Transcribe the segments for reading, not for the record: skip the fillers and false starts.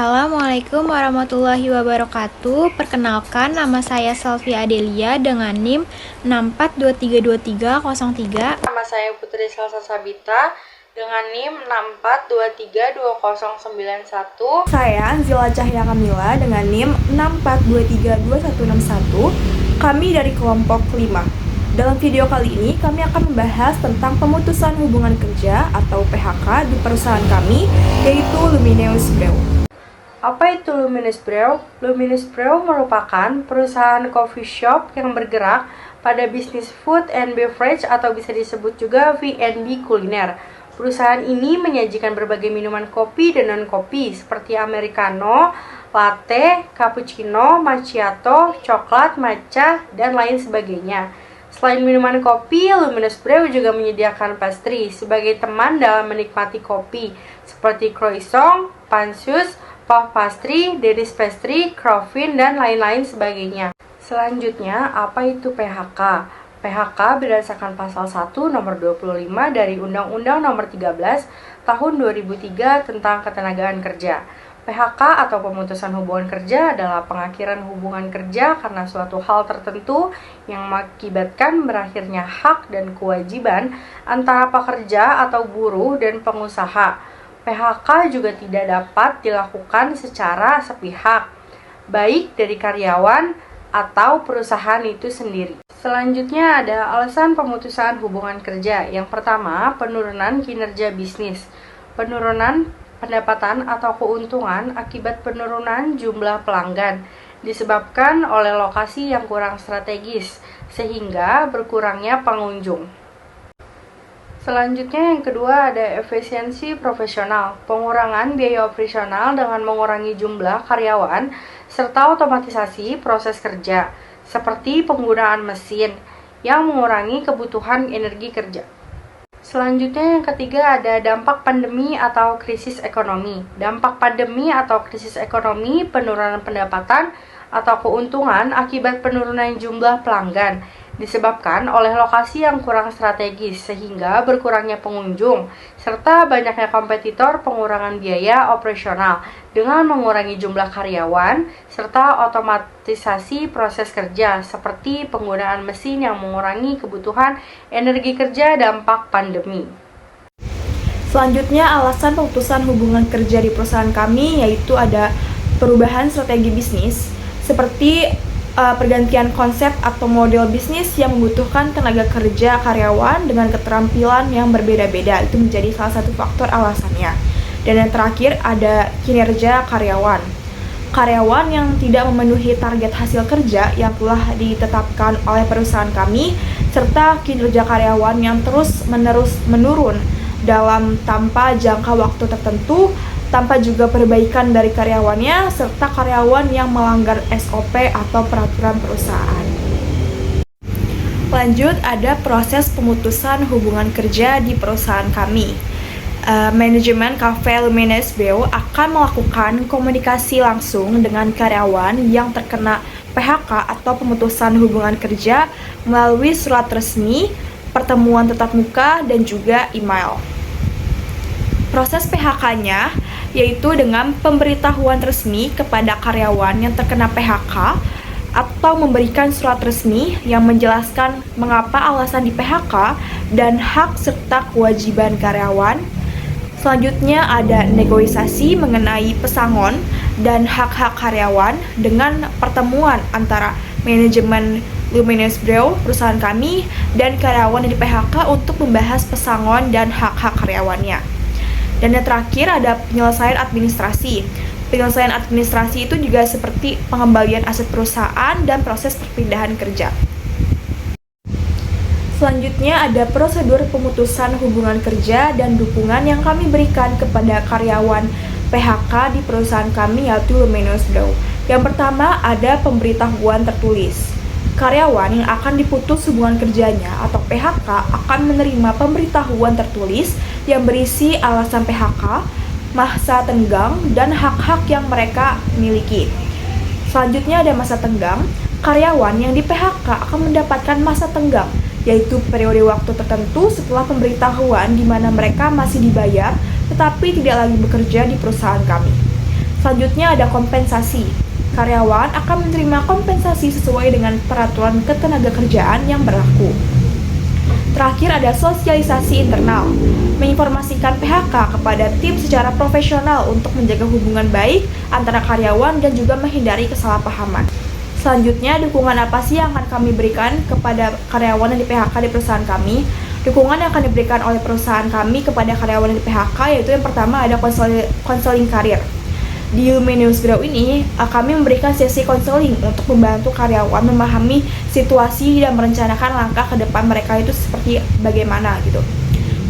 Assalamualaikum warahmatullahi wabarakatuh. Perkenalkan, nama saya Selvi Adelia dengan NIM 64232303. Nama saya Putri Salsa Sabita dengan NIM 64232091. Saya Anzila Cahya Kamila dengan NIM 64232161. Kami dari kelompok 5. Dalam video kali ini, kami akan membahas tentang pemutusan hubungan kerja atau PHK di perusahaan kami, yaitu Lumineus Brew. Apa itu Lumineus Brew? Lumineus Brew merupakan perusahaan coffee shop yang bergerak pada bisnis food and beverage atau bisa disebut juga F&B kuliner. Perusahaan ini menyajikan berbagai minuman kopi dan non-kopi seperti americano, latte, cappuccino, macchiato, coklat, matcha, dan lain sebagainya. Selain minuman kopi, Lumineus Brew juga menyediakan pastry sebagai teman dalam menikmati kopi seperti croissant, pansus, puff pastry, Danish pastry, croffin, dan lain-lain sebagainya. Selanjutnya, apa itu PHK? PHK berdasarkan pasal 1 nomor 25 dari Undang-Undang nomor 13 tahun 2003 tentang ketenagaan kerja. PHK atau pemutusan hubungan kerja adalah pengakhiran hubungan kerja karena suatu hal tertentu yang mengakibatkan berakhirnya hak dan kewajiban antara pekerja atau buruh dan pengusaha. PHK juga tidak dapat dilakukan secara sepihak, baik dari karyawan atau perusahaan itu sendiri. Selanjutnya ada alasan pemutusan hubungan kerja. Yang pertama, penurunan kinerja bisnis. Penurunan pendapatan atau keuntungan akibat penurunan jumlah pelanggan disebabkan oleh lokasi yang kurang strategis sehingga berkurangnya pengunjung. Selanjutnya yang kedua ada efisiensi profesional, pengurangan biaya operasional dengan mengurangi jumlah karyawan serta otomatisasi proses kerja seperti penggunaan mesin yang mengurangi kebutuhan energi kerja. Selanjutnya yang ketiga ada dampak pandemi atau krisis ekonomi. Dampak pandemi atau krisis ekonomi, penurunan pendapatan atau keuntungan akibat penurunan jumlah pelanggan disebabkan oleh lokasi yang kurang strategis sehingga berkurangnya pengunjung serta banyaknya kompetitor, pengurangan biaya operasional dengan mengurangi jumlah karyawan serta otomatisasi proses kerja seperti penggunaan mesin yang mengurangi kebutuhan energi kerja dampak pandemi. Selanjutnya, alasan pemutusan hubungan kerja di perusahaan kami yaitu ada perubahan strategi bisnis seperti pergantian konsep atau model bisnis yang membutuhkan tenaga kerja karyawan dengan keterampilan yang berbeda-beda. Itu menjadi salah satu faktor alasannya. Dan yang terakhir ada kinerja karyawan. Karyawan yang tidak memenuhi target hasil kerja yang telah ditetapkan oleh perusahaan kami, serta kinerja karyawan yang terus-menerus menurun tanpa jangka waktu tertentu, tanpa juga perbaikan dari karyawannya, serta karyawan yang melanggar SOP atau peraturan perusahaan. Lanjut, ada proses pemutusan hubungan kerja di perusahaan kami. Manajemen Cafe Lumineus Brew akan melakukan komunikasi langsung dengan karyawan yang terkena PHK atau pemutusan hubungan kerja melalui surat resmi, pertemuan tatap muka, dan juga email. Proses PHK-nya yaitu dengan pemberitahuan resmi kepada karyawan yang terkena PHK atau memberikan surat resmi yang menjelaskan mengapa alasan di PHK dan hak serta kewajiban karyawan. Selanjutnya ada negosiasi mengenai pesangon dan hak-hak karyawan dengan pertemuan antara manajemen Lumineus Brew, perusahaan kami, dan karyawan yang di PHK untuk membahas pesangon dan hak-hak karyawannya. Dan yang terakhir ada penyelesaian administrasi. Penyelesaian administrasi itu juga seperti pengembalian aset perusahaan dan proses perpindahan kerja. Selanjutnya ada prosedur pemutusan hubungan kerja dan dukungan yang kami berikan kepada karyawan PHK di perusahaan kami yaitu Lumineus Brew. Yang pertama ada pemberitahuan tertulis. Karyawan yang akan diputus hubungan kerjanya atau PHK akan menerima pemberitahuan tertulis yang berisi alasan PHK, masa tenggang, dan hak-hak yang mereka miliki. Selanjutnya ada masa tenggang. Karyawan yang di PHK akan mendapatkan masa tenggang, yaitu periode waktu tertentu setelah pemberitahuan di mana mereka masih dibayar tetapi tidak lagi bekerja di perusahaan kami. Selanjutnya ada kompensasi. Karyawan akan menerima kompensasi sesuai dengan peraturan ketenagakerjaan yang berlaku. Terakhir ada sosialisasi internal. Menginformasikan PHK kepada tim secara profesional untuk menjaga hubungan baik antara karyawan dan juga menghindari kesalahpahaman. Selanjutnya, dukungan apa sih yang akan kami berikan kepada karyawan yang di PHK di perusahaan kami? Dukungan yang akan diberikan oleh perusahaan kami kepada karyawan yang di PHK yaitu yang pertama ada konseling karir. Di Luminous Bureau ini, kami memberikan sesi konseling untuk membantu karyawan memahami situasi dan merencanakan langkah ke depan mereka itu seperti bagaimana gitu.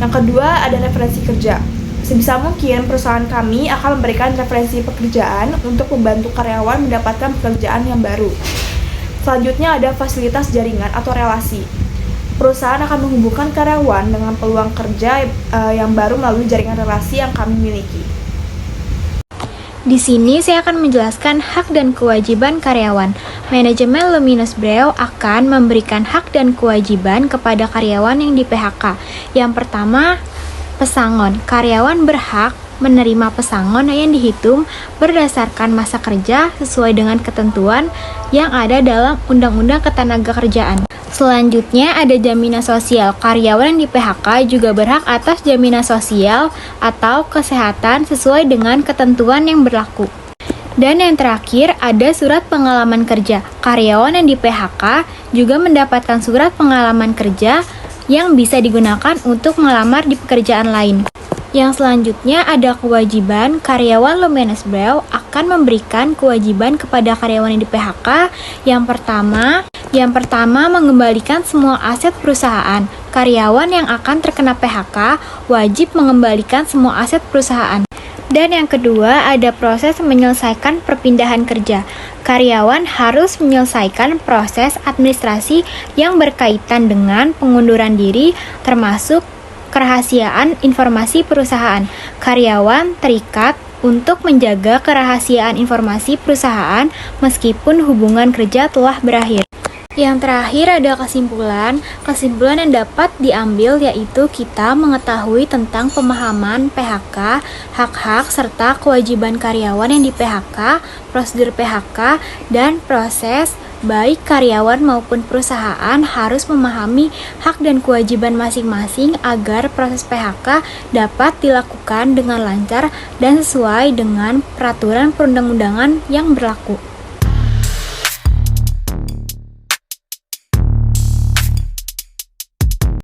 Yang kedua ada referensi kerja. Sebisa mungkin perusahaan kami akan memberikan referensi pekerjaan untuk membantu karyawan mendapatkan pekerjaan yang baru. Selanjutnya ada fasilitas jaringan atau relasi. Perusahaan akan menghubungkan karyawan dengan peluang kerja yang baru melalui jaringan relasi yang kami miliki. Di sini saya akan menjelaskan hak dan kewajiban karyawan. Manajemen Luminous Bureau akan memberikan hak dan kewajiban kepada karyawan yang di PHK. Yang pertama, pesangon. Karyawan berhak menerima pesangon yang dihitung berdasarkan masa kerja sesuai dengan ketentuan yang ada dalam Undang-Undang Ketenagakerjaan. Selanjutnya ada jaminan sosial. Karyawan yang di PHK juga berhak atas jaminan sosial atau kesehatan sesuai dengan ketentuan yang berlaku. Dan yang terakhir ada surat pengalaman kerja. Karyawan yang di PHK juga mendapatkan surat pengalaman kerja yang bisa digunakan untuk melamar di pekerjaan lain. Yang selanjutnya ada kewajiban. Karyawan Luminous Bureau akan memberikan kewajiban kepada karyawan yang di PHK. Yang pertama, mengembalikan semua aset perusahaan. Karyawan yang akan terkena PHK wajib mengembalikan semua aset perusahaan. Dan yang kedua, ada proses menyelesaikan perpindahan kerja. Karyawan harus menyelesaikan proses administrasi yang berkaitan dengan pengunduran diri, termasuk kerahasiaan informasi perusahaan. Karyawan terikat untuk menjaga kerahasiaan informasi perusahaan meskipun hubungan kerja telah berakhir. Yang terakhir ada kesimpulan. Kesimpulan yang dapat diambil yaitu kita mengetahui tentang pemahaman PHK, hak-hak serta kewajiban karyawan yang di PHK, prosedur PHK, dan proses baik karyawan maupun perusahaan harus memahami hak dan kewajiban masing-masing agar proses PHK dapat dilakukan dengan lancar dan sesuai dengan peraturan perundang-undangan yang berlaku.